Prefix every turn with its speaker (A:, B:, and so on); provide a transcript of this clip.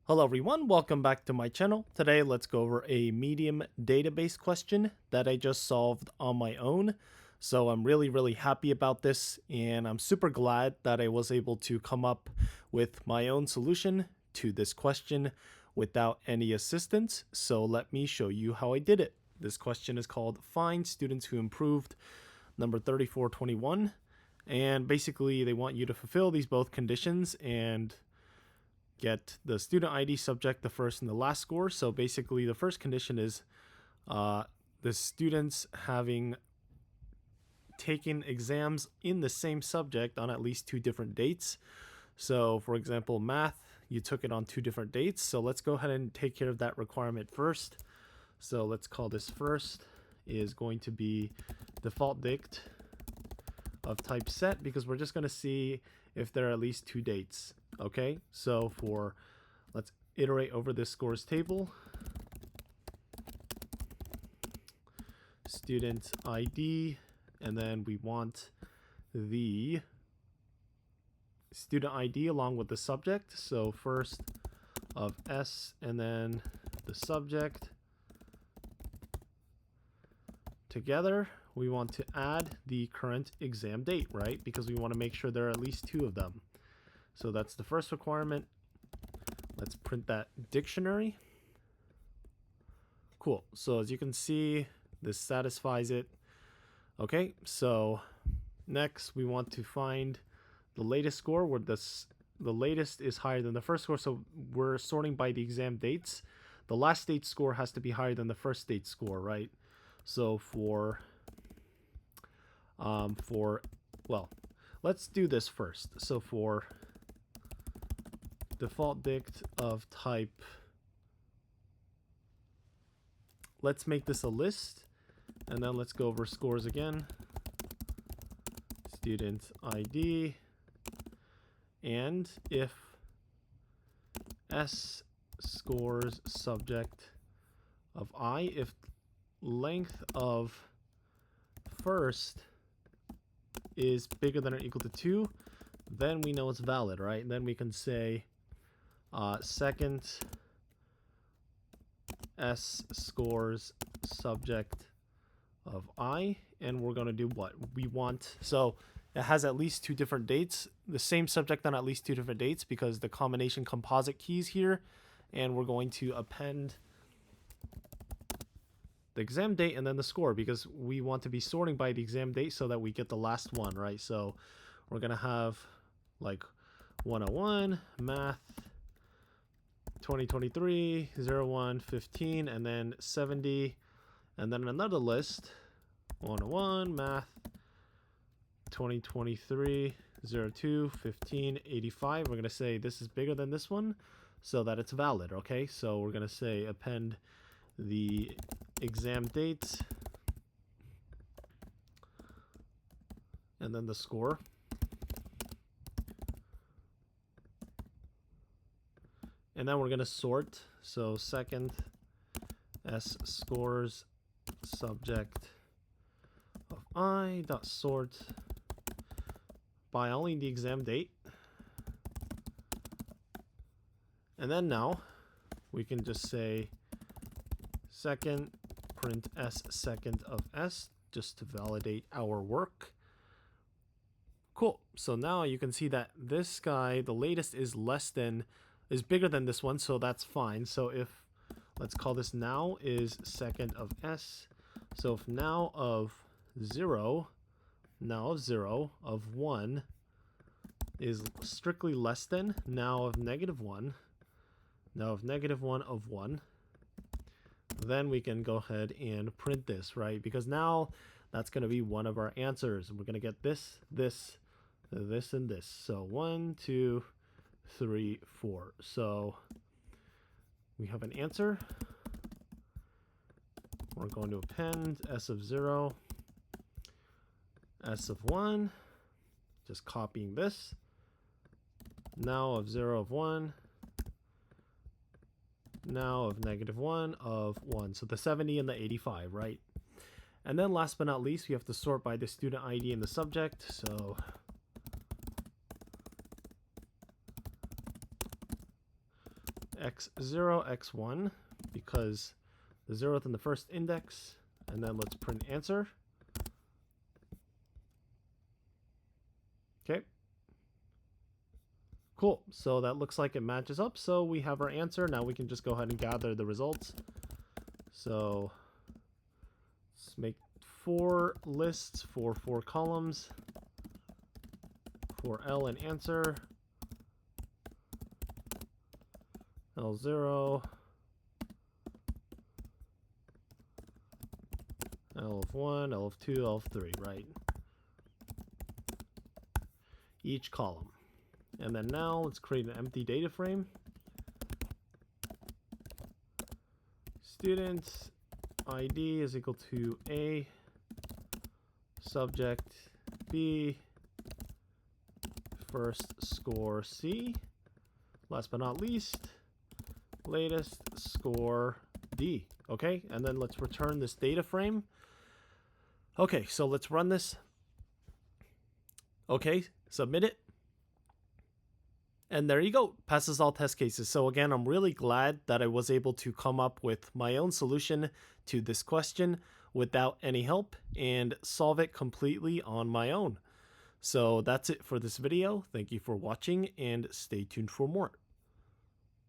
A: Hello everyone, welcome back to my channel. Today let's go over a medium database question that I just solved on my own. So I'm really happy about this, and I'm super glad that I was able to come up with my own solution to this question without any assistance. So let me show you how I did it. This question is called Find Students Who Improved, number 3421. And basically they want you to fulfill these both conditions and get the student ID, subject, the first and the last score. So basically the first condition is the students having taken exams in the same subject on at least two different dates. So for example, math, you took it on two different dates. So let's go ahead and take care of that requirement first. So let's call this first is going to be default dict of type set, because we're just going to see if there are at least two dates. Okay, so let's iterate over this scores table. Student ID, and then we want the student ID along with the subject. So first of S and then the subject together. We want to add the current exam date, right? Because we want to make sure there are at least two of them. So that's the first requirement. Let's print that dictionary. Cool. So as you can see, this satisfies it. Okay, so next we want to find the latest score where the latest is higher than the first score. So we're sorting by the exam dates. The last date score has to be higher than the first date score, right? So well, let's do this first. So for default dict of type, let's make this a list, and then let's go over scores again. Student ID, and if S scores subject of I, if length of first is bigger than or equal to 2, then we know it's valid, right? And then we can say second S scores subject of I, and we're going to do what we want. So it has at least two different dates, the same subject on at least two different dates, because the combination composite keys here, and we're going to append the exam date and then the score, because we want to be sorting by the exam date so that we get the last one, right? So we're going to have like 101 math 2023 01 15, and then 70, and then another list 101 math 2023 02 15 85. We're going to say this is bigger than this one so that it's valid. Okay, so we're going to say append the exam date and then the score. And then we're going to sort. So second S scores subject of I dot sort by only the exam date. And then now we can just say second print S second of S just to validate our work. Cool. So now you can see that this guy, the latest is bigger than this one, so that's fine. So if, let's call this now is second of S. So if now of 0 of 1 is strictly less than now of -1, now of -1 of 1, then we can go ahead and print this, right? Because now that's going to be one of our answers. We're going to get this, and this. So 1, 2, 3, 4. So we have an answer. We're going to append S of 0, S of 1, just copying this. Now of 0 of 1, now of -1 of 1. So the 70 and the 85, right? And then last but not least, we have to sort by the student ID and the subject. So x0, x1, because the 0th in the first index, and then let's print answer. Okay. Cool. So that looks like it matches up. So we have our answer. Now we can just go ahead and gather the results. So let's make 4 lists for 4 columns for L and answer. L0, L of 1, L of 2, L of 3, right? Each column. And then now let's create an empty data frame. Student ID is equal to A, subject B, first score C, last but not least, latest score D. Okay, and then let's return this data frame. Okay, so let's run this. Okay, submit it. And there you go, passes all test cases. So again, I'm really glad that I was able to come up with my own solution to this question without any help and solve it completely on my own. So that's it for this video. Thank you for watching and stay tuned for more.